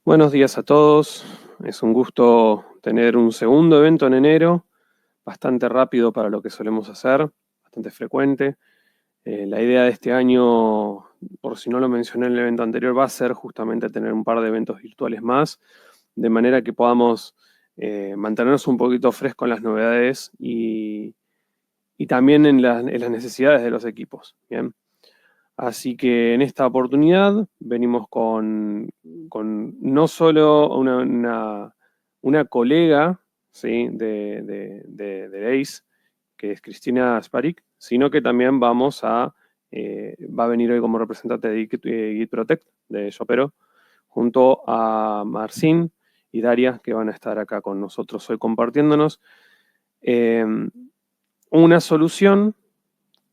Buenos días a todos. Es un gusto tener un segundo evento en enero, bastante rápido para lo que solemos hacer, bastante frecuente. La idea de este año, por si no lo mencioné en el evento anterior, va a ser justamente tener un par de eventos virtuales más, de manera que podamos mantenernos un poquito frescos en las novedades y también en las necesidades de los equipos. ¿Bien? Así que en esta oportunidad venimos con no solo una colega, ¿sí? de ACE, que es Cristina Sparik, sino que también va a venir hoy como representante de Git Protect, de Shopero, junto a Marcin y Daria, que van a estar acá con nosotros hoy compartiéndonos una solución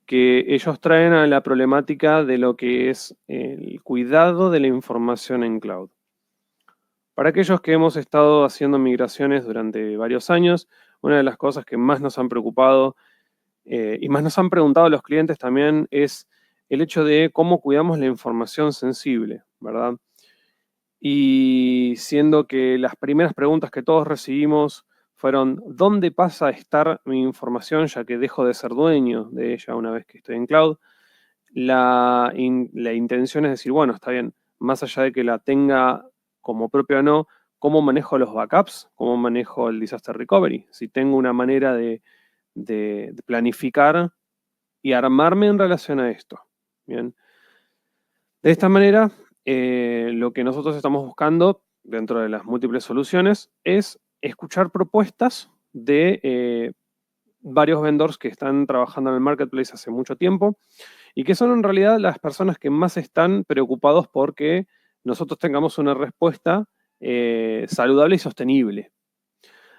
que ellos traen a la problemática de lo que es el cuidado de la información en cloud. Para aquellos que hemos estado haciendo migraciones durante varios años, una de las cosas que más nos han preocupado y más nos han preguntado los clientes también es el hecho de cómo cuidamos la información sensible, ¿verdad? Y siendo que las primeras preguntas que todos recibimos fueron, ¿dónde pasa a estar mi información ya que dejo de ser dueño de ella una vez que estoy en cloud? La intención es decir, bueno, está bien, más allá de que la tenga como propia o no, ¿cómo manejo los backups? ¿Cómo manejo el disaster recovery? Si tengo una manera de planificar y armarme en relación a esto. Bien. De esta manera, lo que nosotros estamos buscando dentro de las múltiples soluciones es escuchar propuestas de varios vendors que están trabajando en el marketplace hace mucho tiempo y que son en realidad las personas que más están preocupados porque nosotros tengamos una respuesta saludable y sostenible.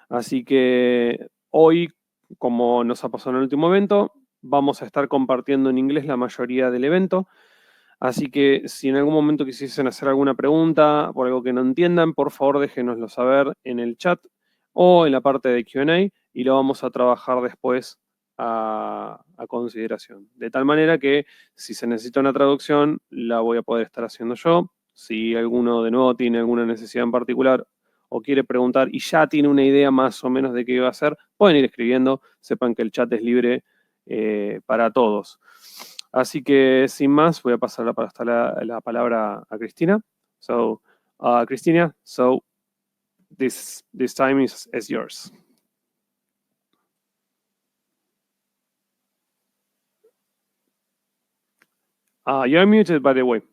Así que hoy, como nos ha pasado en el último evento, vamos a estar compartiendo en inglés la mayoría del evento. Así que si en algún momento quisiesen hacer alguna pregunta por algo que no entiendan, por favor déjenoslo saber en el chat o en la parte de Q&A y lo vamos a trabajar después a consideración. De tal manera que si se necesita una traducción, la voy a poder estar haciendo yo. Si alguno de nuevo tiene alguna necesidad en particular o quiere preguntar y ya tiene una idea más o menos de qué iba a hacer, pueden ir escribiendo. Sepan que el chat es libre para todos. Así que sin más, voy a pasar la palabra a Cristina. So, Cristina, so this time is yours. You're muted, by the way.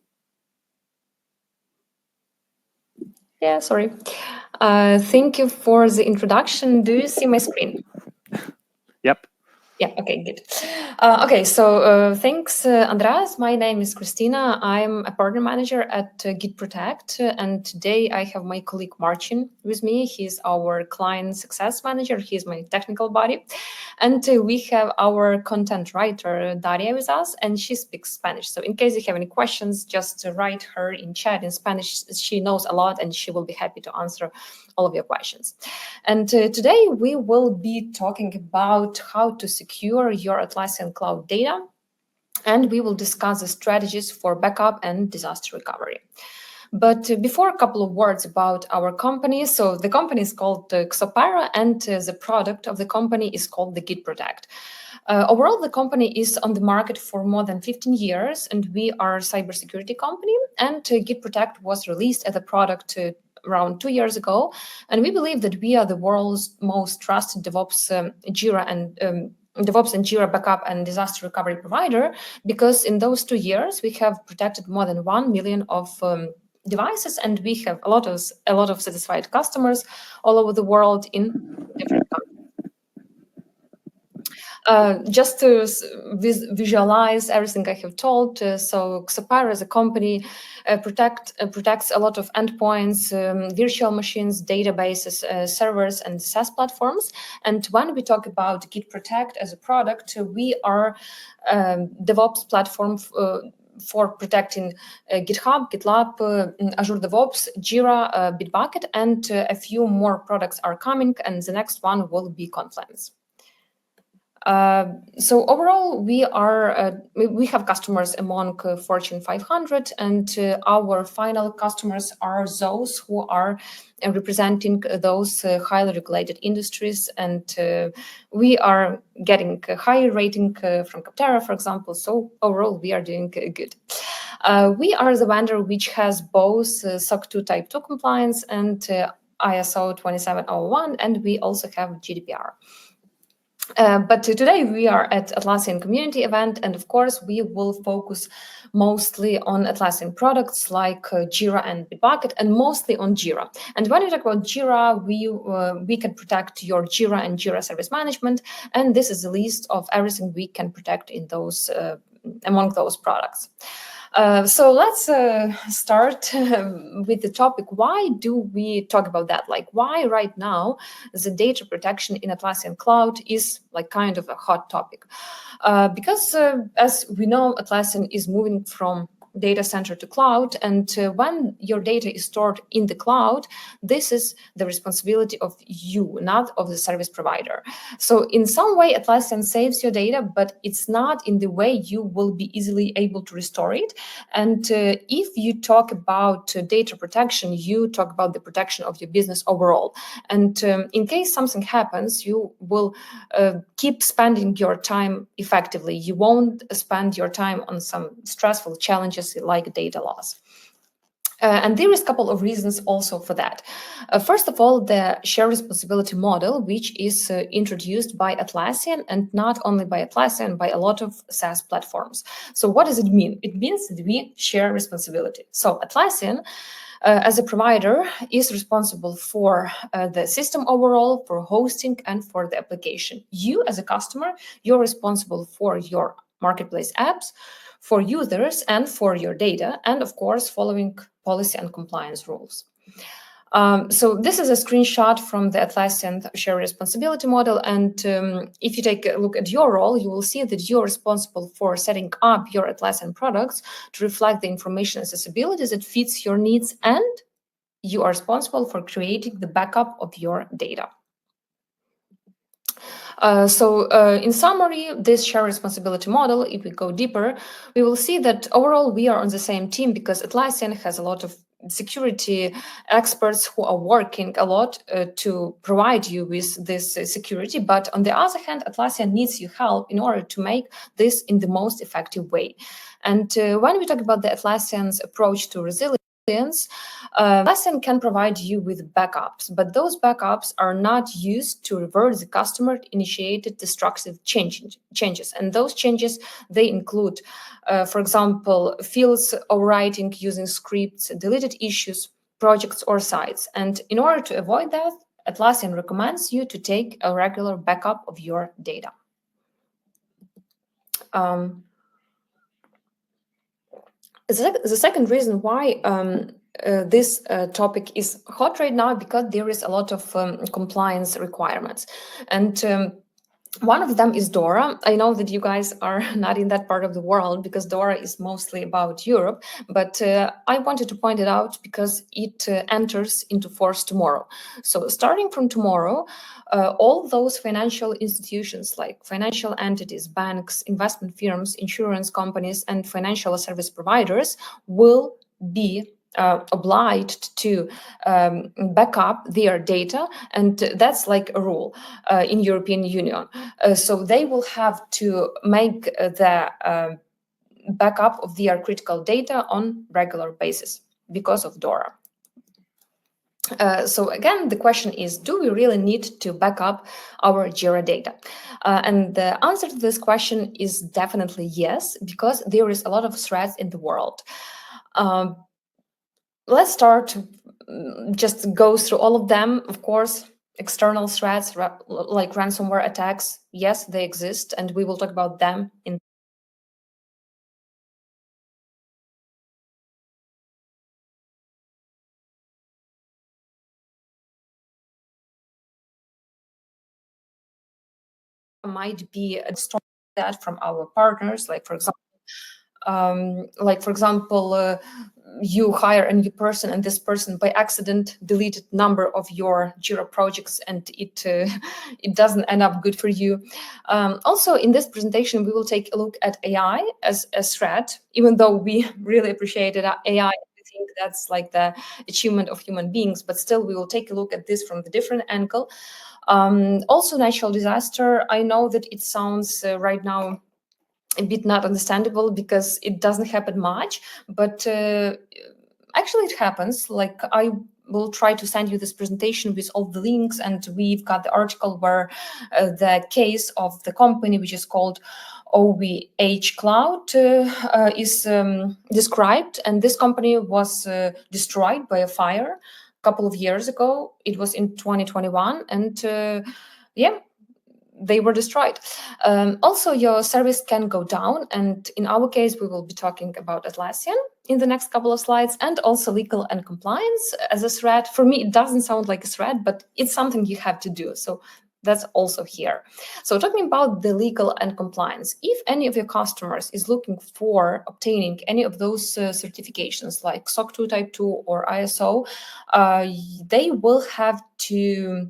Yeah, sorry. Thank you for the introduction. Do you see my screen? Yep. Yeah, okay, good. Okay, so thanks, Andreas. My name is Christina. I'm a partner manager at Git Protect, and today I have my colleague Marcin with me. He's our client success manager. He's my technical buddy. And we have our content writer, Daria, with us, and she speaks Spanish. So in case you have any questions, just write her in chat in Spanish. She knows a lot, and she will be happy to answer all of your questions. And today we will be talking about how to secure your Atlassian cloud data, and we will discuss the strategies for backup and disaster recovery. But before, a couple of words about our company. So the company is called Xopara, and the product of the company is called the Git Protect. Overall, the company is on the market for more than 15 years, and we are a cybersecurity company. And Git Protect was released as a product around 2 years ago, and we believe that we are the world's most trusted DevOps, Jira and Jira backup and disaster recovery provider, because in those 2 years we have protected more than 1 million of devices, and we have a lot of satisfied customers all over the world in different countries. Just to visualize everything I have told, so Xopara as a company protects a lot of endpoints, virtual machines, databases, servers, and SaaS platforms. And when we talk about Git Protect as a product, we are DevOps platform for protecting GitHub, GitLab, Azure DevOps, Jira, Bitbucket, and a few more products are coming, and the next one will be Confluence. So overall, we have customers among Fortune 500, and our final customers are those who are representing those highly regulated industries, and we are getting a higher rating from Capterra, for example. So overall, we are doing good. We are the vendor which has both SOC 2 Type 2 compliance and ISO 27001, and we also have GDPR. But today we are at Atlassian community event, and of course we will focus mostly on Atlassian products like Jira and Bitbucket, and mostly on Jira. And when we talk about Jira, we can protect your Jira and Jira Service Management, and this is a list of everything we can protect in those among those products. So let's start with the topic. Why do we talk about that? Like, why right now the data protection in Atlassian Cloud is like kind of a hot topic? Because as we know, Atlassian is moving from data center to cloud, and when your data is stored in the cloud, this is the responsibility of you, not of the service provider. So in some way Atlassian saves your data, but it's not in the way you will be easily able to restore it. And if you talk about data protection, you talk about the protection of your business overall. And in case something happens, you will keep spending your time effectively. You won't spend your time on some stressful challenges like data loss. And there is a couple of reasons also for that. First of all, the share responsibility model, which is introduced by Atlassian, and not only by Atlassian, by a lot of SaaS platforms. So what does it mean? It means that we share responsibility. So Atlassian, as a provider, is responsible for the system overall, for hosting, and for the application. You, as a customer, you're responsible for your marketplace apps, for users, and for your data, and of course, following policy and compliance rules. So this is a screenshot from the Atlassian share responsibility model. And if you take a look at your role, you will see that you're responsible for setting up your Atlassian products to reflect the information accessibility that fits your needs, and you are responsible for creating the backup of your data. So in summary, this share responsibility model, if we go deeper, we will see that overall we are on the same team, because Atlassian has a lot of security experts who are working a lot to provide you with this security. But on the other hand, Atlassian needs your help in order to make this in the most effective way. And when we talk about the Atlassian's approach to resilience, Atlassian can provide you with backups, but those backups are not used to revert the customer-initiated destructive changes. And those changes, they include, for example, fields overwriting using scripts, deleted issues, projects, or sites. And in order to avoid that, Atlassian recommends you to take a regular backup of your data. The second reason why this topic is hot right now, because there is a lot of compliance requirements. And one of them is DORA. I know that you guys are not in that part of the world, because DORA is mostly about Europe, but I wanted to point it out because it enters into force tomorrow. So starting from tomorrow, all those financial institutions like financial entities, banks, investment firms, insurance companies, and financial service providers will be obliged to back up their data, and that's like a rule in European Union. So they will have to make the backup of their critical data on regular basis because of DORA. So again, the question is, do we really need to back up our Jira data? And the answer to this question is definitely yes, because there is a lot of threats in the world. Let's start, just go through all of them. Of course, external threats like ransomware attacks, yes, they exist, and we will talk about them in might be a storm that from our partners, like for example, you hire a new person and this person by accident deleted number of your Jira projects and it doesn't end up good for you. Also, in this presentation, we will take a look at AI as a threat, even though we really appreciated AI. I think that's like the achievement of human beings, but still we will take a look at this from the different angle. Also, natural disaster. I know that it sounds right now a bit not understandable because it doesn't happen much, but actually it happens. Like, I will try to send you this presentation with all the links, and we've got the article where the case of the company, which is called OVH Cloud, is described, and this company was destroyed by a fire a couple of years ago. It was in 2021, and they were destroyed. Also, your service can go down, and in our case, we will be talking about Atlassian in the next couple of slides, and also legal and compliance as a threat. For me, it doesn't sound like a threat, but it's something you have to do. So that's also here. So talking about the legal and compliance, if any of your customers is looking for obtaining any of those certifications like SOC 2 Type 2 or ISO, they will have to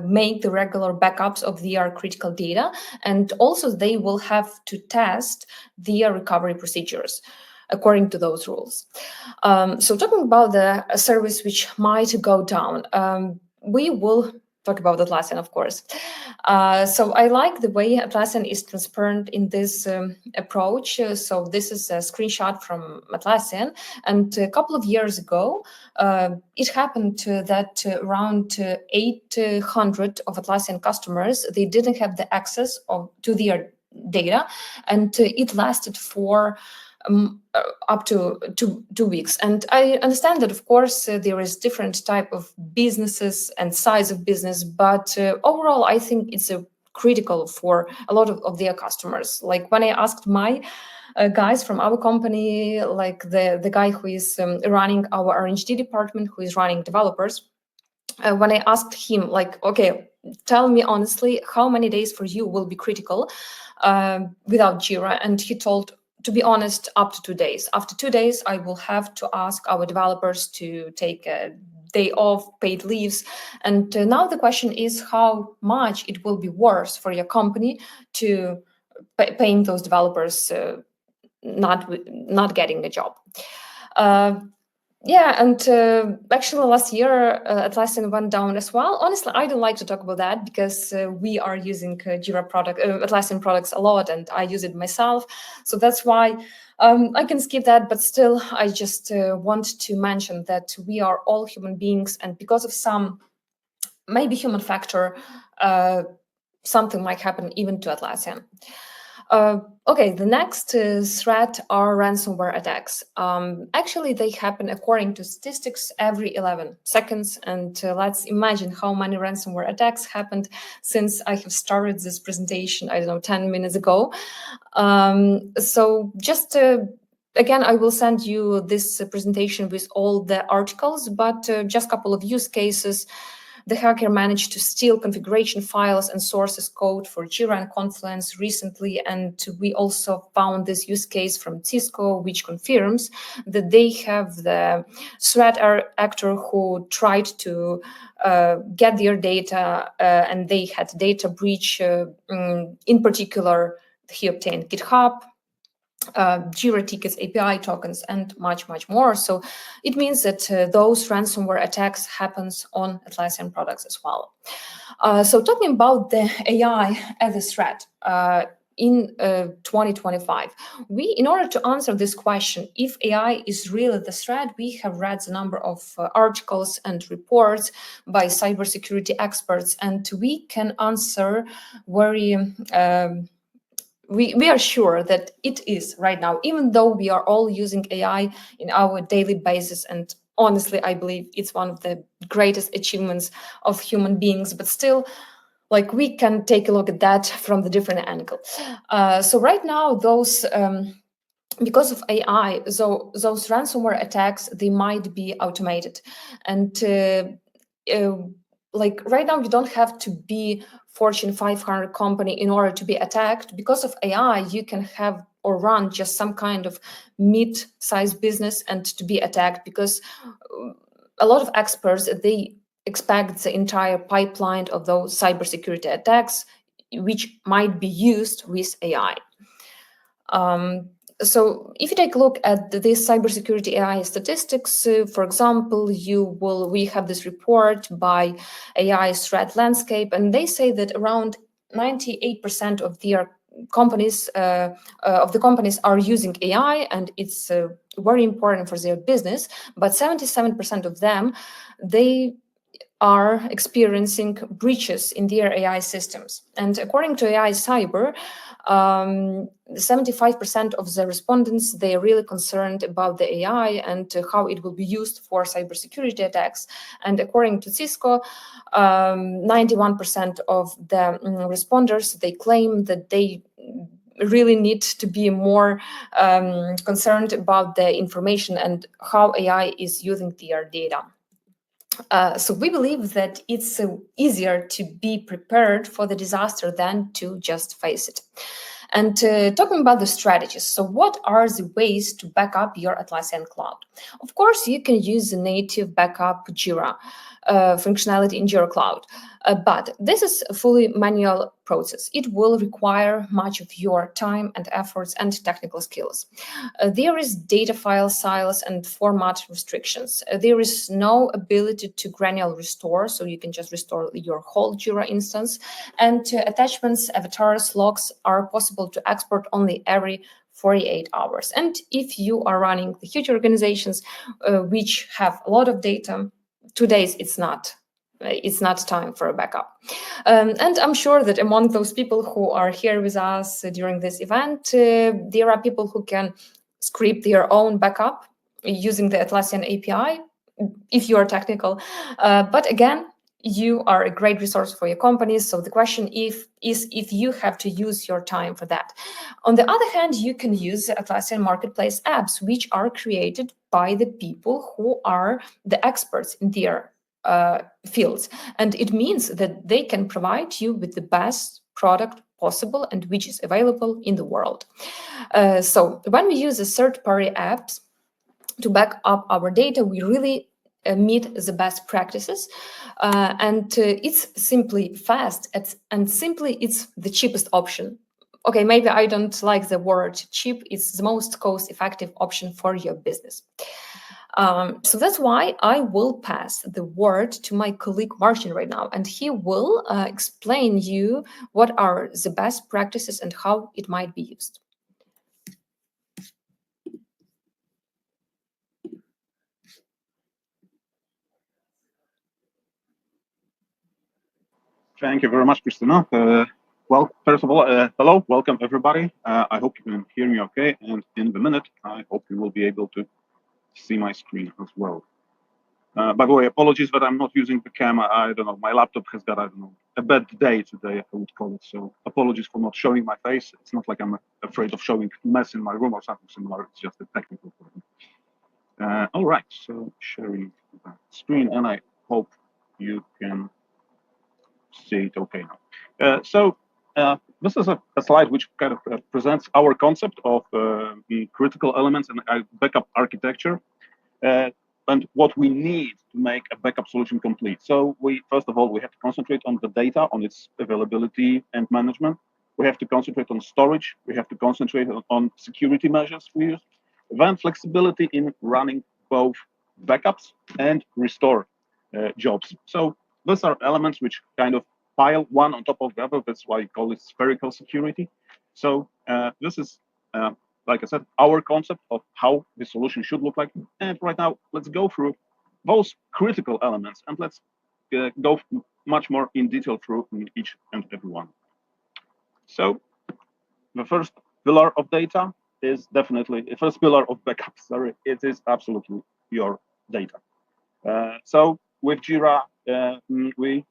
make the regular backups of their critical data, and also they will have to test their recovery procedures according to those rules. So talking about the service which might go down, we will talk about Atlassian, of course. So I like the way Atlassian is transparent in this approach. So this is a screenshot from Atlassian, and a couple of years ago, it happened that around 800 of Atlassian customers, they didn't have the access to their data, and it lasted for up to two weeks. And I understand that, of course, there is different type of businesses and size of business, but overall, I think it's critical for a lot of their customers. Like when I asked my guys from our company, like the guy who is running our R&D department, who is running developers, when I asked him, like, okay, tell me honestly, how many days for you will be critical without Jira? And he told, to be honest, up to 2 days. After 2 days, I will have to ask our developers to take a day off, paid leaves. And now the question is how much it will be worse for your company to paying those developers not getting a job. And actually last year, Atlassian went down as well. Honestly, I don't like to talk about that because we are using Jira Atlassian products a lot, and I use it myself. So that's why I can skip that, but still, I just want to mention that we are all human beings, and because of some maybe human factor, something might happen even to Atlassian. Okay, the next threat are ransomware attacks. Actually, they happen according to statistics every 11 seconds. And let's imagine how many ransomware attacks happened since I have started this presentation, I don't know, 10 minutes ago. So just again, I will send you this presentation with all the articles, but just a couple of use cases. The hacker managed to steal configuration files and sources code for Jira and Confluence recently, and we also found this use case from Cisco, which confirms that they have the threat actor who tried to get their data, and they had data breach. In particular, he obtained GitHub, Jira tickets, API tokens, and much, much more. So it means that those ransomware attacks happens on Atlassian products as well. So talking about the AI as a threat, in 2025, in order to answer this question, if AI is really the threat, we have read a number of articles and reports by cybersecurity experts, and we can answer very we are sure that it is right now, even though we are all using AI in our daily basis. And honestly, I believe it's one of the greatest achievements of human beings, but still, like, we can take a look at that from the different angle. So right now, those because of AI, those ransomware attacks, they might be automated. And like right now, you don't have to be Fortune 500 company in order to be attacked. Because of AI, you can have or run just some kind of mid-sized business and to be attacked, because a lot of experts, they expect the entire pipeline of those cybersecurity attacks, which might be used with AI. So if you take a look at this cybersecurity AI statistics, for example, we have this report by AI threat landscape, and they say that around 98% of their companies are using AI, and it's very important for their business. But 77% of them, they are experiencing breaches in their AI systems. And according to AI Cyber, 75% of the respondents, they are really concerned about the AI and how it will be used for cybersecurity attacks. And according to Cisco, 91% of the responders, they claim that they really need to be more concerned about the information and how AI is using their data. So we believe that it's easier to be prepared for the disaster than to just face it. And talking about the strategies, so what are the ways to back up your Atlassian cloud? Of course, you can use the native backup Jira functionality in Jira Cloud, but this is a fully manual process. It will require much of your time and efforts and technical skills. There is data file size and format restrictions. There is no ability to granular restore, so you can just restore your whole Jira instance. And attachments, avatars, logs are possible to export only every 48 hours. And if you are running the huge organizations which have a lot of data, 2 days, it's not time for a backup. And I'm sure that among those people who are here with us during this event, there are people who can script their own backup using the Atlassian API, if you are technical. But again, you are a great resource for your company. So the question is if you have to use your time for that. On the other hand, you can use the Atlassian Marketplace apps, which are created by the people who are the experts in their fields. And it means that they can provide you with the best product possible and which is available in the world. So when we use the third-party apps to back up our data, we really meet the best practices, and it's simply fast and simply it's the cheapest option. Okay, maybe I don't like the word cheap. It's the most cost-effective option for your business. So that's why I will pass the word to my colleague Martin right now, and he will explain you what are the best practices and how it might be used. Thank you very much, Christina. Well, first of all, hello, welcome everybody. I hope you can hear me okay, and in the minute, I hope you will be able to see my screen as well. By the way, apologies that I'm not using the camera. I don't know, my laptop has got, I don't know, a bad day today, I would call it. So apologies for not showing my face. It's not like I'm afraid of showing mess in my room or something similar. It's just a technical problem. All right, so sharing the screen, and I hope you can see it okay now. This is a slide which kind of presents our concept of the critical elements in backup architecture and what we need to make a backup solution complete. So first of all, we have to concentrate on the data, on its availability and management. We have to concentrate on storage. We have to concentrate on security measures we use. Then flexibility in running both backups and restore jobs. So those are elements which kind of pile one on top of the other. That's why I call it spherical security. So this is, like I said, our concept of how the solution should look like. And right now, let's go through those critical elements, and let's go much more in detail through each and every one. So the first pillar of data is definitely the first pillar of backup. Sorry, it is absolutely your data. So with Jira, we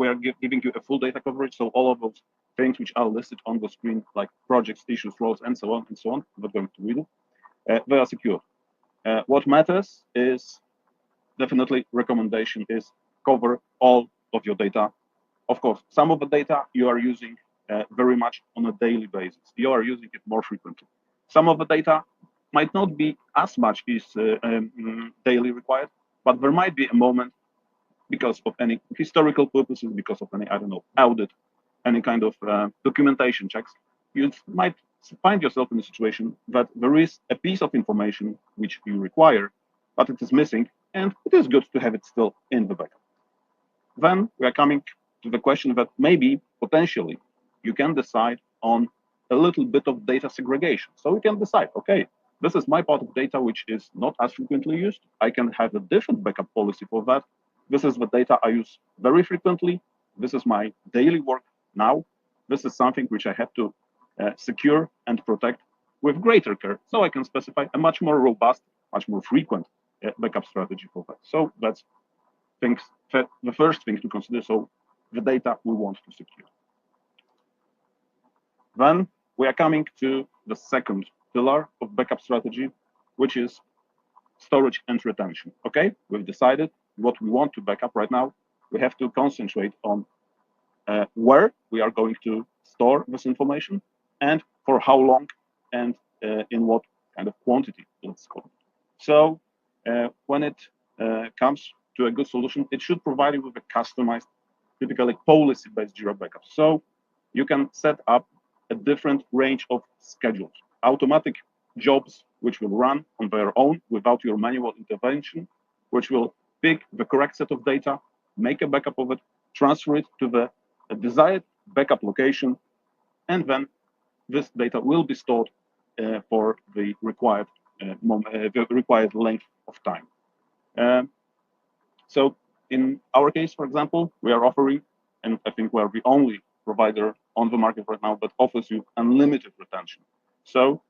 are giving you a full data coverage. So all of those things which are listed on the screen, like projects, issues, roles, and so on, I'm not going to read it. They are secure. What matters is definitely recommendation is cover all of your data. Of course, some of the data you are using very much on a daily basis. You are using it more frequently. Some of the data might not be as much is daily required, but there might be a moment because of any historical purposes, because of any, I don't know, audit, any kind of documentation checks, you might find yourself in a situation that there is a piece of information which you require, but it is missing, and it is good to have it still in the backup. Then we are coming to the question that maybe, potentially, you can decide on a little bit of data segregation. So we can decide, okay, this is my part of data which is not as frequently used. I can have a different backup policy for that. This is the data I use very frequently. This is my daily work now. This is something which I have to secure and protect with greater care. So I can specify a much more robust, much more frequent backup strategy for that. So that's the first thing to consider. So the data we want to secure. Then we are coming to the second pillar of backup strategy, which is storage and retention. Okay, we've decided what we want to backup right now. We have to concentrate on where we are going to store this information and for how long and in what kind of quantity, let's call it. So when it comes to a good solution, it should provide you with a customized, typically policy-based Jira backup. So you can set up a different range of schedules, automatic jobs which will run on their own without your manual intervention, which will pick the correct set of data, make a backup of it, transfer it to the desired backup location, and then this data will be stored for the required length of time. So in our case, for example, we are offering, and I think we're the only provider on the market right now that offers you unlimited retention. So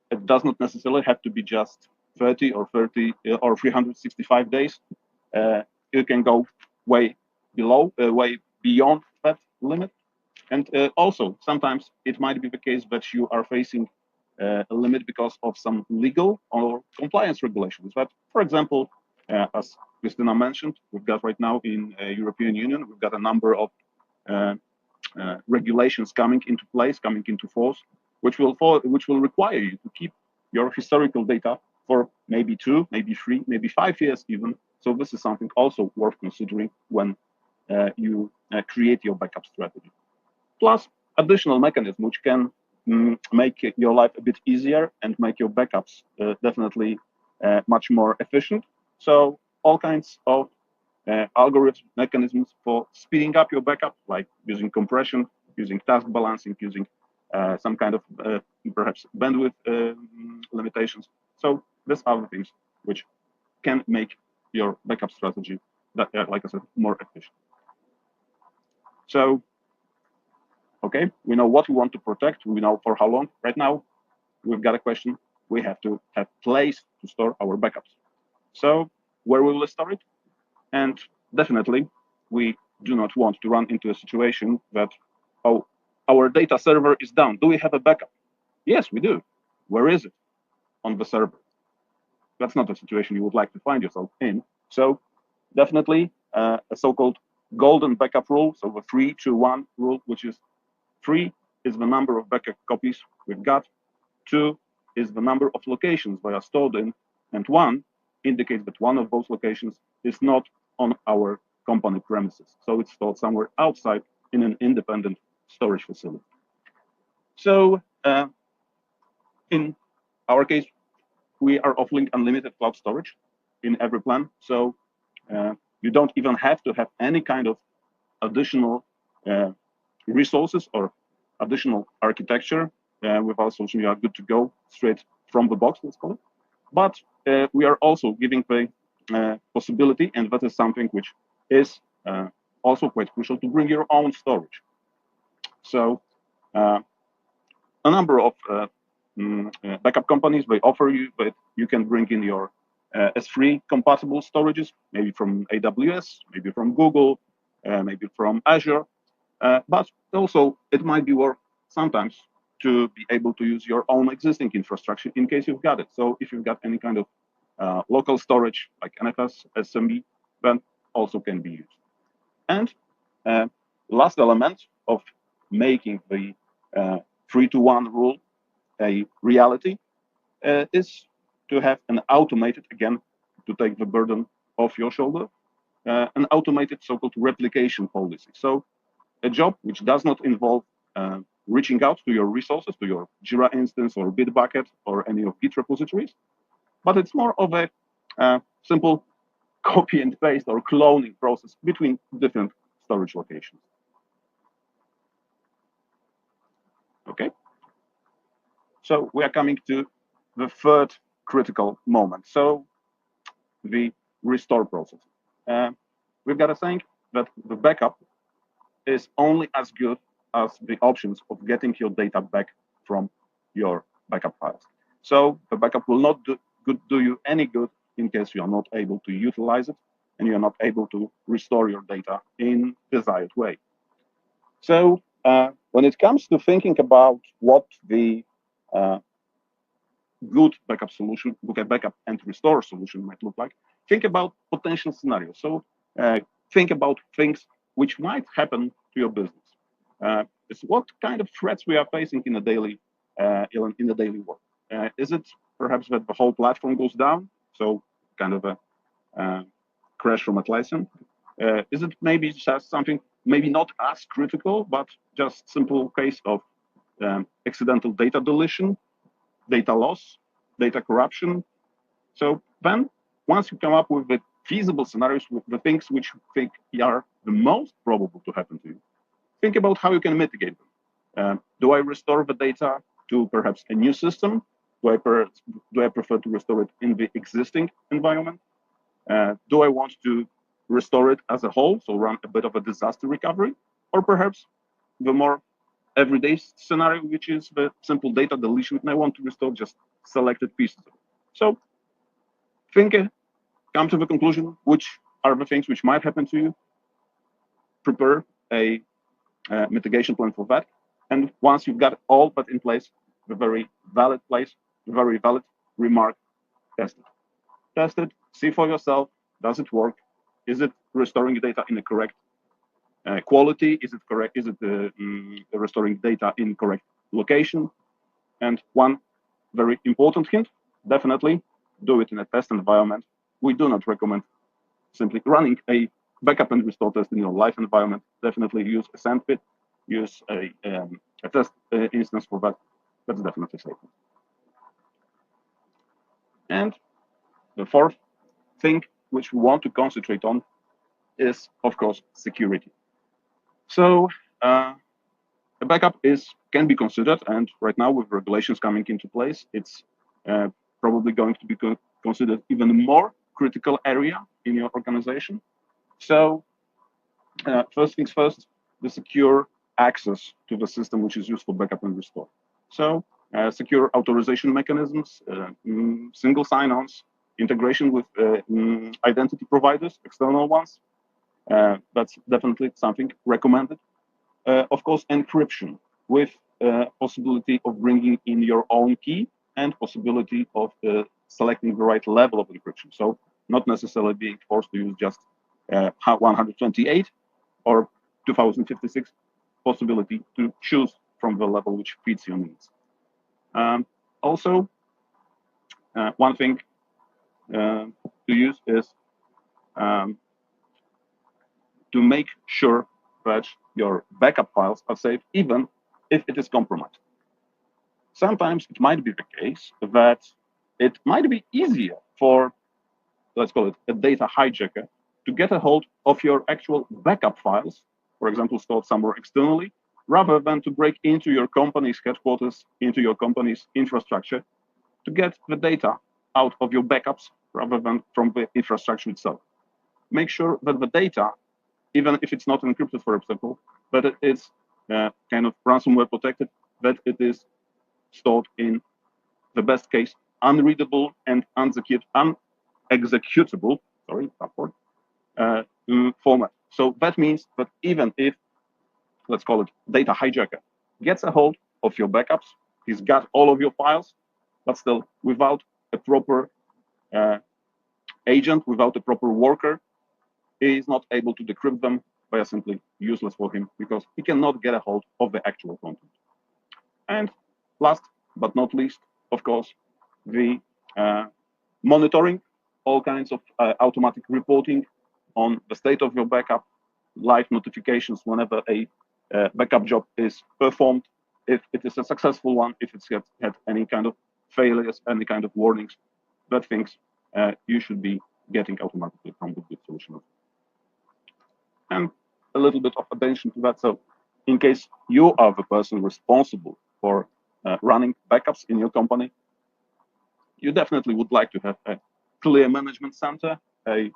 it does not necessarily have to be just 30 or 365 days. You can go way beyond that limit. And also, sometimes it might be the case that you are facing a limit because of some legal or compliance regulations. But, for example, as Christina mentioned, we've got right now in European Union, we've got a number of regulations coming into place, coming into force, which will require you to keep your historical data for maybe 2, maybe 3, maybe 5 years even. So this is something also worth considering when you create your backup strategy. Plus additional mechanism which can make your life a bit easier and make your backups definitely much more efficient. So all kinds of algorithm mechanisms for speeding up your backup, like using compression, using task balancing, using some kind of perhaps bandwidth limitations. So these are the things which can make your backup strategy, like I said, more efficient. So, okay, we know what we want to protect. We know for how long. Right now, we've got a question. We have to have place to store our backups. So where will we store it? And definitely, we do not want to run into a situation that, oh, our data server is down. Do we have a backup? Yes, we do. Where is it? On the server. That's not a situation you would like to find yourself in. So definitely a so-called golden backup rule, so the 3-2-1 rule, which is 3 is the number of backup copies we've got, 2 is the number of locations they are stored in, and 1 indicates that one of those locations is not on our company premises. So it's stored somewhere outside in an independent storage facility. So in our case, we are offering unlimited cloud storage in every plan. So you don't even have to have any kind of additional resources or additional architecture. With our solution, you are good to go straight from the box, let's call it. But we are also giving the possibility, and that is something which is also quite crucial, to bring your own storage. So a number of backup companies, they offer you that you can bring in your S3 compatible storages, maybe from AWS, maybe from Google, maybe from Azure. But also it might be worth sometimes to be able to use your own existing infrastructure in case you've got it. So if you've got any kind of local storage like NFS, SMB, then also can be used. And last element of making the 3-to-1 rule a reality is to have an automated, again, to take the burden off your shoulder, an automated so-called replication policy. So a job which does not involve reaching out to your resources, to your Jira instance or Bitbucket or any of Git repositories, but it's more of a simple copy and paste or cloning process between different storage locations. Okay. So we are coming to the third critical moment. So the restore process. We've got to think that the backup is only as good as the options of getting your data back from your backup files. So the backup will not do you any good in case you are not able to utilize it and you are not able to restore your data in desired way. So when it comes to thinking about what the good backup solution, backup and restore solution might look like, think about potential scenarios. So think about things which might happen to your business. It's what kind of threats we are facing in the daily work. Is it perhaps that the whole platform goes down? So kind of a crash from Atlassian. Is it maybe just something maybe not as critical, but just simple case of accidental data deletion, data loss, data corruption? So then once you come up with the feasible scenarios, with the things which you think are the most probable to happen to you, think about how you can mitigate them. Do I restore the data to perhaps a new system? Do I prefer to restore it in the existing environment? Do I want to restore it as a whole, so run a bit of a disaster recovery? Or perhaps the more everyday scenario, which is the simple data deletion, and I want to restore just selected pieces of it. So think, come to the conclusion, which are the things which might happen to you, prepare a mitigation plan for that. And once you've got all that in place, the very valid remark, test it. Test it, see for yourself, does it work? Is it restoring data in the correct quality? Is it correct? Is it restoring data in correct location? And one very important hint, definitely do it in a test environment. We do not recommend simply running a backup and restore test in your live environment. Definitely use a sandpit, use a test instance for that. That's definitely safe. And the fourth thing which we want to concentrate on is, of course, security. So a backup can be considered, and right now with regulations coming into place, it's probably going to be considered even more critical area in your organization. So first things first, the secure access to the system which is used for backup and restore. So secure authorization mechanisms, single sign-ons, integration with identity providers, external ones. That's definitely something recommended. Of course, encryption with possibility of bringing in your own key and possibility of selecting the right level of encryption. So not necessarily being forced to use just 128 or 2056, possibility to choose from the level which fits your needs. Also, one thing to use is to make sure that your backup files are safe, even if it is compromised. Sometimes it might be the case that it might be easier for, let's call it a data hijacker, to get a hold of your actual backup files, for example, stored somewhere externally, rather than to break into your company's headquarters, into your company's infrastructure, to get the data out of your backups rather than from the infrastructure itself. Make sure that the data, even if it's not encrypted, for example, but it is kind of ransomware protected, that it is stored in the best case unreadable and unexecutable, format. So that means that even if, let's call it data hijacker, gets a hold of your backups, he's got all of your files, but still without a proper agent, without a proper worker, he is not able to decrypt them, they are simply useless for him because he cannot get a hold of the actual content. And last but not least, of course, the monitoring, all kinds of automatic reporting on the state of your backup, live notifications whenever a backup job is performed, if it is a successful one, if it's had any kind of failures, any kind of warnings, that things you should be getting automatically from the Git solution. And a little bit of attention to that. So in case you are the person responsible for running backups in your company, you definitely would like to have a clear management center, a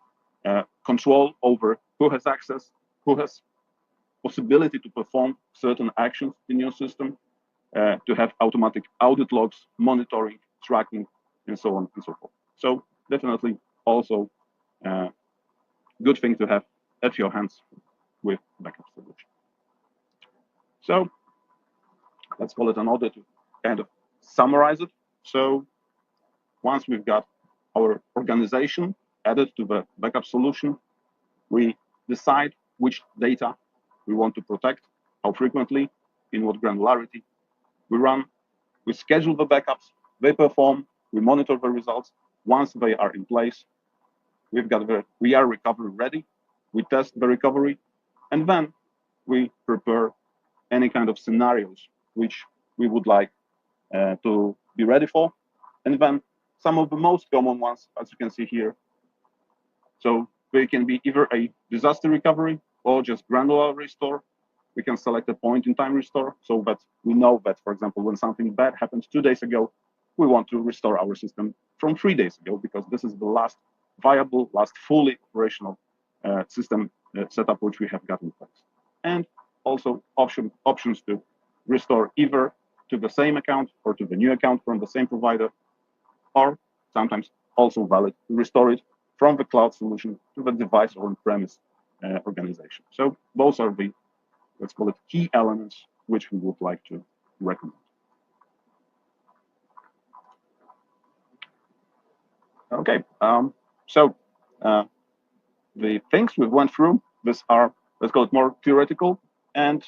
control over who has access, who has possibility to perform certain actions in your system, to have automatic audit logs, monitoring, tracking, and so on and so forth. So definitely also good thing to have at your hands with backup solution. So let's call it in order to kind of summarize it. So once we've got our organization added to the backup solution, we decide which data we want to protect, how frequently, in what granularity. We schedule the backups, they perform, we monitor the results. Once they are in place, we are recovery ready, we test the recovery, and then we prepare any kind of scenarios which we would like to be ready for. And then some of the most common ones, as you can see here. So they can be either a disaster recovery or just granular restore. We can select a point-in-time restore so that we know that, for example, when something bad happened 2 days ago, we want to restore our system from 3 days ago because this is the last viable, last fully operational system setup which we have got in place. And also options to restore either to the same account or to the new account from the same provider, or sometimes also valid to restore it from the cloud solution to the device or on-premise organization. So those are the, let's call it, key elements which we would like to recommend. Okay, so the things we went through, these are, let's call it, more theoretical. And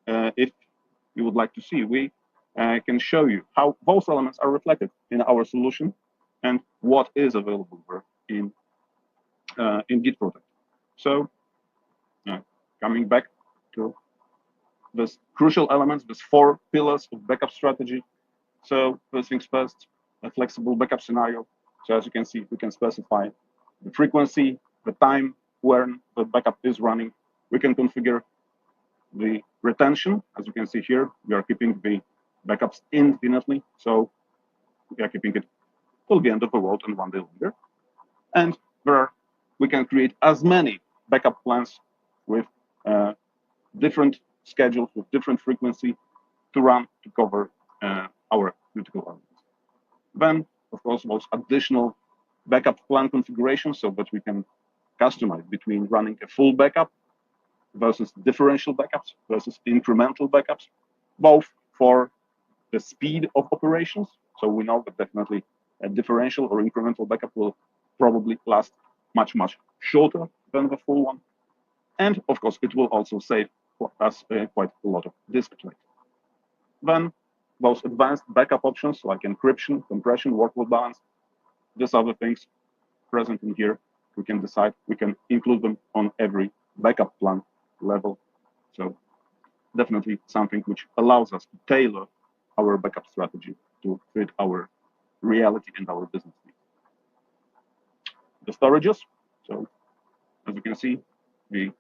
if you would like to see, we can show you how those elements are reflected in our solution and what is available in Git Protect. So coming back to these crucial elements, these 4 pillars of backup strategy. So first things first, a flexible backup scenario. So as you can see, we can specify the frequency, the time when the backup is running. We can configure the retention. As you can see here, we are keeping the backups infinitely. So we are keeping it till the end of the world and 1 day longer. And we can create as many backup plans with different schedules, with different frequency to run to cover our critical elements. Then, of course, those additional backup plan configurations so that we can customize between running a full backup versus differential backups versus incremental backups, both for the speed of operations. So we know that definitely a differential or incremental backup will probably last much, much shorter than the full one. And of course, it will also save us quite a lot of disk space. Then those advanced backup options like encryption, compression, workload balance, these are the things present in here. We can decide, we can include them on every backup plan level. So definitely something which allows us to tailor our backup strategy to fit our reality and our business needs. The storages. So as you can see, the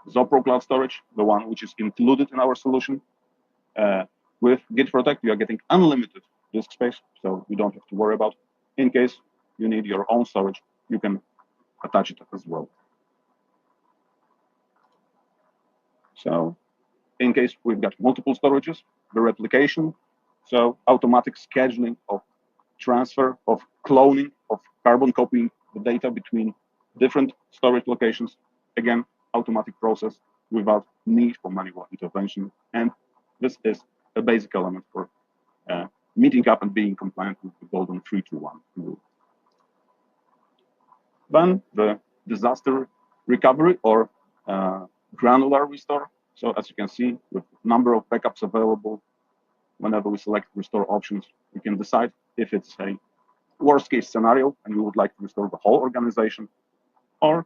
Zopro Cloud Storage, the one which is included in our solution. With Git Protect, you are getting unlimited disk space, so you don't have to worry about. In case you need your own storage, you can attach it as well. So in case we've got multiple storages, the replication, so automatic scheduling of transfer, of cloning, of carbon copying the data between different storage locations. Again, automatic process without need for manual intervention. And this is a basic element for meeting up and being compliant with the golden 3-2-1 rule. Then the disaster recovery or granular restore. So as you can see, with number of backups available, whenever we select restore options, we can decide if it's a worst case scenario and we would like to restore the whole organization, or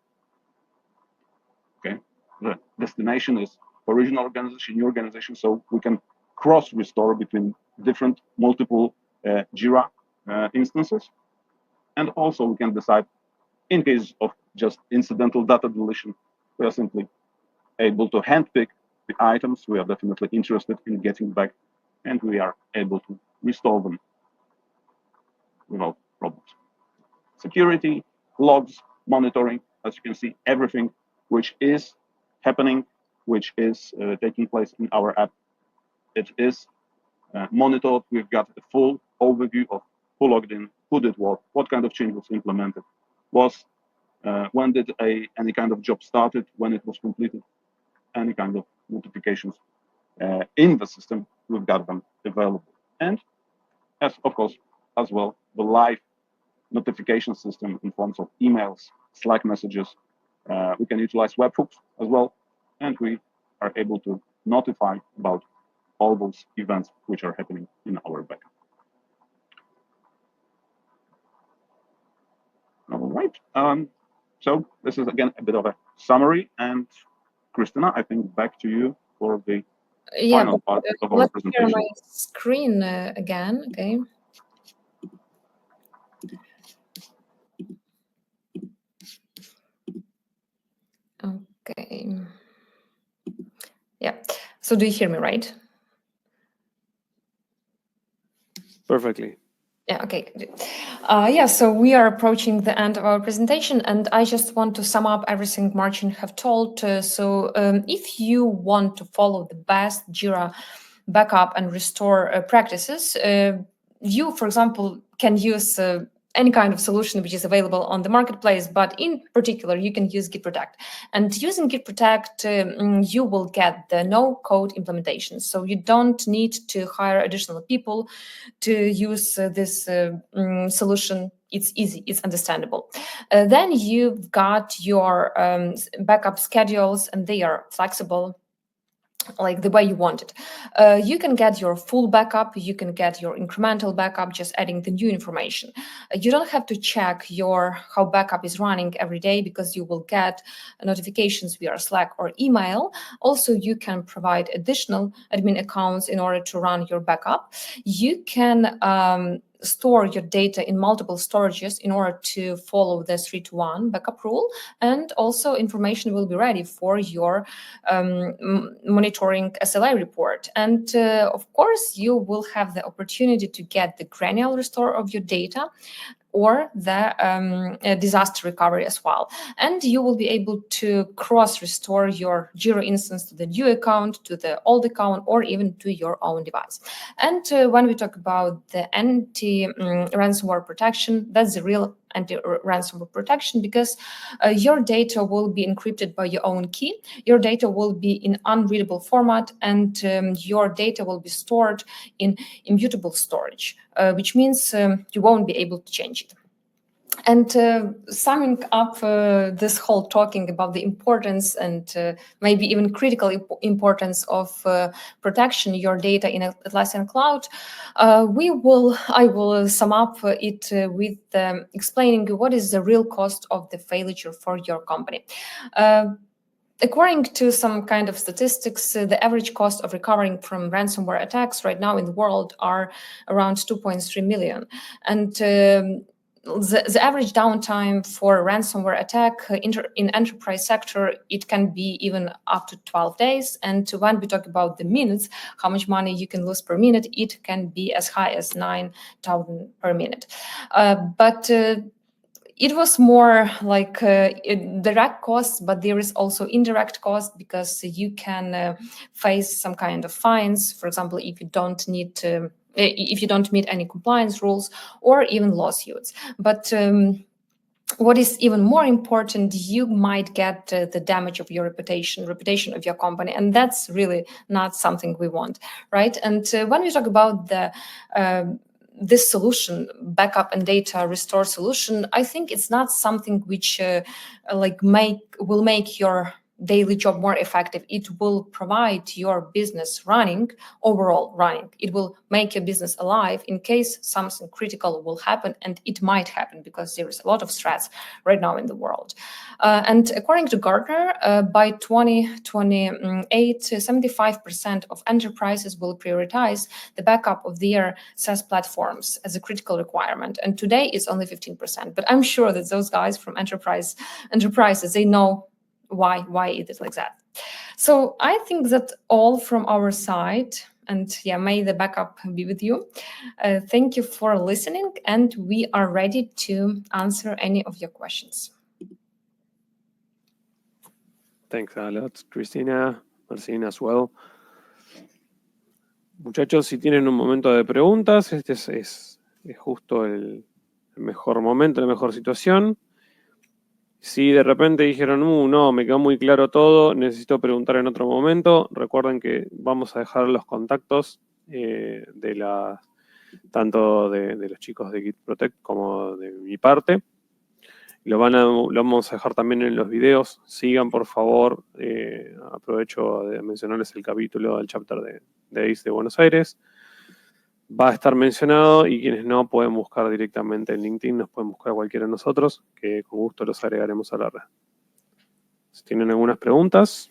the destination is original organization, new organization, so we can cross restore between different multiple Jira instances. And also we can decide, in case of just incidental data deletion, we are simply able to handpick the items we are definitely interested in getting back, and we are able to restore them without problems. Security, logs, monitoring, as you can see, everything which is happening, which is taking place in our app, it is monitored. We've got a full overview of who logged in, who did what kind of change was implemented, when did any kind of job started, when it was completed, any kind of notifications in the system, we've got them available. And of course, as well, the live notification system in forms of emails, Slack messages. We can utilize webhooks as well, and we are able to notify about all those events which are happening in our backup. All right. So this is again a bit of a summary, and Christina, I think back to you for the final part of our presentation. Let's share my screen again. Okay. Okay. Yeah. So do you hear me, right? Perfectly. Yeah, okay. Yeah, so we are approaching the end of our presentation, and I just want to sum up everything Marcin have told. If you want to follow the best Jira backup and restore practices, you, for example, can use any kind of solution which is available on the marketplace, but in particular, you can use Git Protect. And using Git Protect, you will get the no-code implementation. So you don't need to hire additional people to use this solution. It's easy, it's understandable. Then you've got your backup schedules, and they are flexible, like the way you want it. You can get your full backup, you can get your incremental backup, just adding the new information. You don't have to check how backup is running every day, because you will get notifications via Slack or email. Also, you can provide additional admin accounts in order to run your backup. You can store your data in multiple storages in order to follow the 3-to-1 backup rule, and also information will be ready for your monitoring SLA report. And of course, you will have the opportunity to get the granular restore of your data, or the disaster recovery as well. And you will be able to cross-restore your Jira instance to the new account, to the old account, or even to your own device. And when we talk about the anti-ransomware protection, that's the real anti-ransomware protection, because your data will be encrypted by your own key, your data will be in unreadable format, and your data will be stored in immutable storage, which means you won't be able to change it. And summing up this whole talking about the importance and maybe even critical importance of protection your data in Atlassian Cloud, I will sum up it with explaining what is the real cost of the failure for your company. According to some kind of statistics, the average cost of recovering from ransomware attacks right now in the world are around 2.3 million. And the average downtime for a ransomware attack in enterprise sector, it can be even up to 12 days. And when we talk about the minutes, how much money you can lose per minute, it can be as high as 9,000 per minute. It was more like direct costs, but there is also indirect cost, because you can face some kind of fines, for example, if you don't meet any compliance rules, or even lawsuits. But what is even more important, you might get the damage of your reputation of your company, and that's really not something we want, right? And when we talk about this solution, backup and data restore solution, I think it's not something which will make your daily job more effective. It will provide your business overall running. It will make your business alive in case something critical will happen, and it might happen because there is a lot of threats right now in the world. And according to Gartner, by 2028, 75% of enterprises will prioritize the backup of their SaaS platforms as a critical requirement. And today it's only 15%. But I'm sure that those guys from enterprises, they know why it is like that. So I think that all from our side, and yeah, may the backup be with you. Thank you for listening, and we are ready to answer any of your questions. Thanks a lot, Cristina, Marcin as well. Muchachos, si tienen un momento de preguntas, este es justo el mejor momento, la mejor situación. Si de repente dijeron, no, me quedó muy claro todo, necesito preguntar en otro momento, recuerden que vamos a dejar los contactos tanto de los chicos de Git Protect como de mi parte. Lo vamos a dejar también en los videos. Sigan, por favor. Aprovecho de mencionarles el capítulo del chapter de ACE de Buenos Aires. Va a estar mencionado, y quienes no pueden buscar directamente en LinkedIn, nos pueden buscar a cualquiera de nosotros, que con gusto los agregaremos a la red. Si tienen algunas preguntas.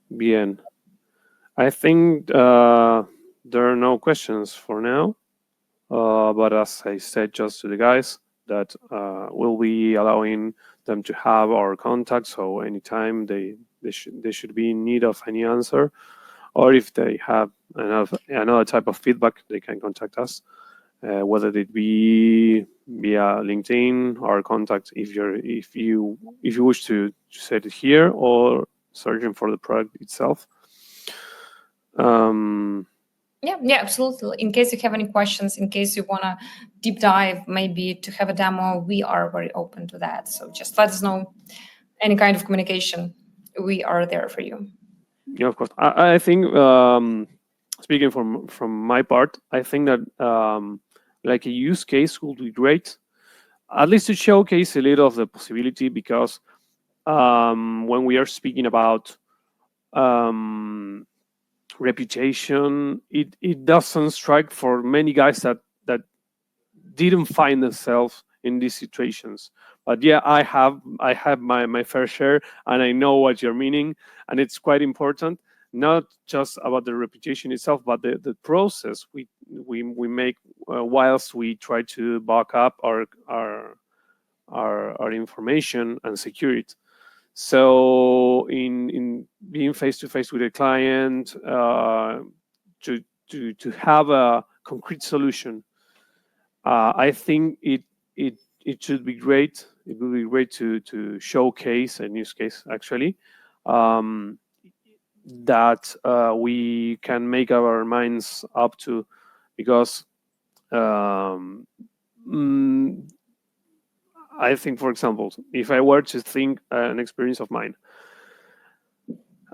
Bien. I think there are no questions for now. But as I said just to the guys, that we'll be allowing them to have our contact, so anytime they should be in need of any answer, or if they have another type of feedback, they can contact us, whether it be via LinkedIn or contact if you wish to set it here, or searching for the product itself. Yeah, absolutely. In case you have any questions, in case you want to deep dive, maybe to have a demo, we are very open to that. So just let us know any kind of communication. We are there for you. Yeah, of course. I think, speaking from my part, I think that like a use case would be great, at least to showcase a little of the possibility, because when we are speaking about reputation, it doesn't strike for many guys that didn't find themselves in these situations. But yeah, I have my fair share, and I know what you're meaning, and it's quite important, not just about the reputation itself, but the process we make whilst we try to back up our information and secure it. So in being face to face with a client, to have a concrete solution, I think it should be great. It would be great to showcase a use case, actually, that we can make our minds up to, because I think, for example, if I were to think an experience of mine,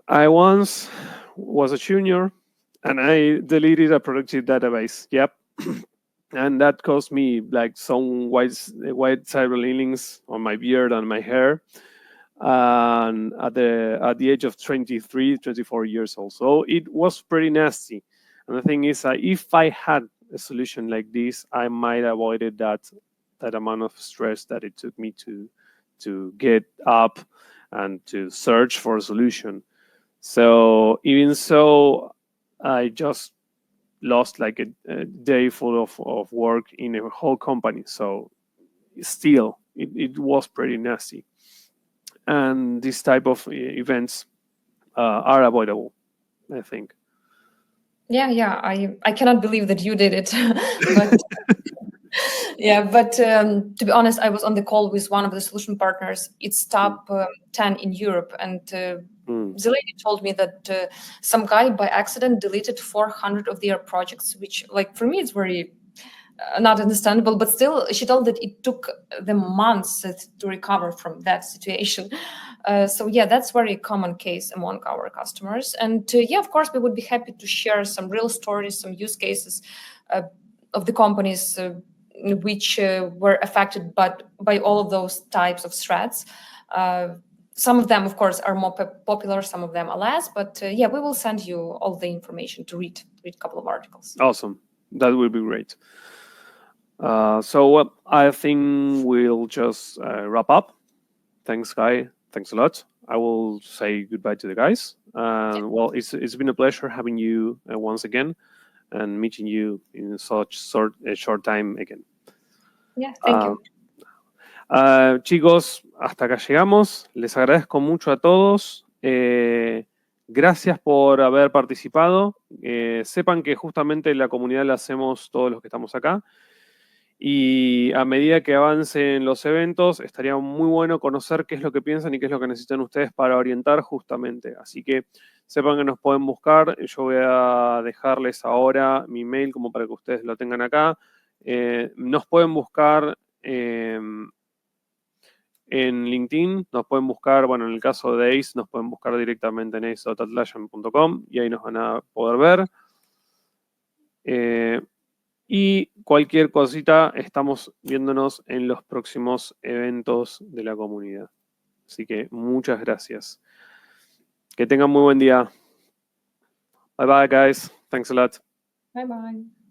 I once was a junior and I deleted a productive database. Yep. And that caused me like some white cyber links on my beard and my hair. And at the age of 23, 24 years old. So it was pretty nasty. And the thing is, if I had a solution like this, I might have avoided that amount of stress that it took me to get up and to search for a solution. So even so, I just lost like a day full of work in a whole company. So still, it was pretty nasty. And this type of events are avoidable, I think. Yeah, I cannot believe that you did it. But yeah, but to be honest, I was on the call with one of the solution partners. It's top 10 in Europe, and the lady told me that some guy by accident deleted 400 of their projects, which, like, for me, it's very not understandable, but still she told that it took them months to recover from that situation. So yeah, that's very common case among our customers. And yeah, of course, we would be happy to share some real stories, some use cases of the companies which were affected by all of those types of threats. Some of them, of course, are more popular, some of them are less, but yeah, we will send you all the information to read a couple of articles. Awesome. That would be great. So I think we'll just wrap up. Thanks, Guy. Thanks a lot. I will say goodbye to the guys. Well, it's been a pleasure having you once again and meeting you in such short time again. Yeah, thank you. Chicos, hasta acá llegamos. Les agradezco mucho a todos. Gracias por haber participado. Sepan que justamente la comunidad la hacemos todos los que estamos acá. Y a medida que avancen los eventos, estaría muy bueno conocer qué es lo que piensan y qué es lo que necesitan ustedes para orientar justamente. Así que sepan que nos pueden buscar. Yo voy a dejarles ahora mi mail como para que ustedes lo tengan acá. Nos pueden buscar en LinkedIn, nos pueden buscar, bueno, en el caso de ACE, nos pueden buscar directamente en ace.atlassian.com y ahí nos van a poder ver. Y cualquier cosita, estamos viéndonos en los próximos eventos de la comunidad. Así que muchas gracias. Que tengan muy buen día. Bye bye, guys. Thanks a lot. Bye bye.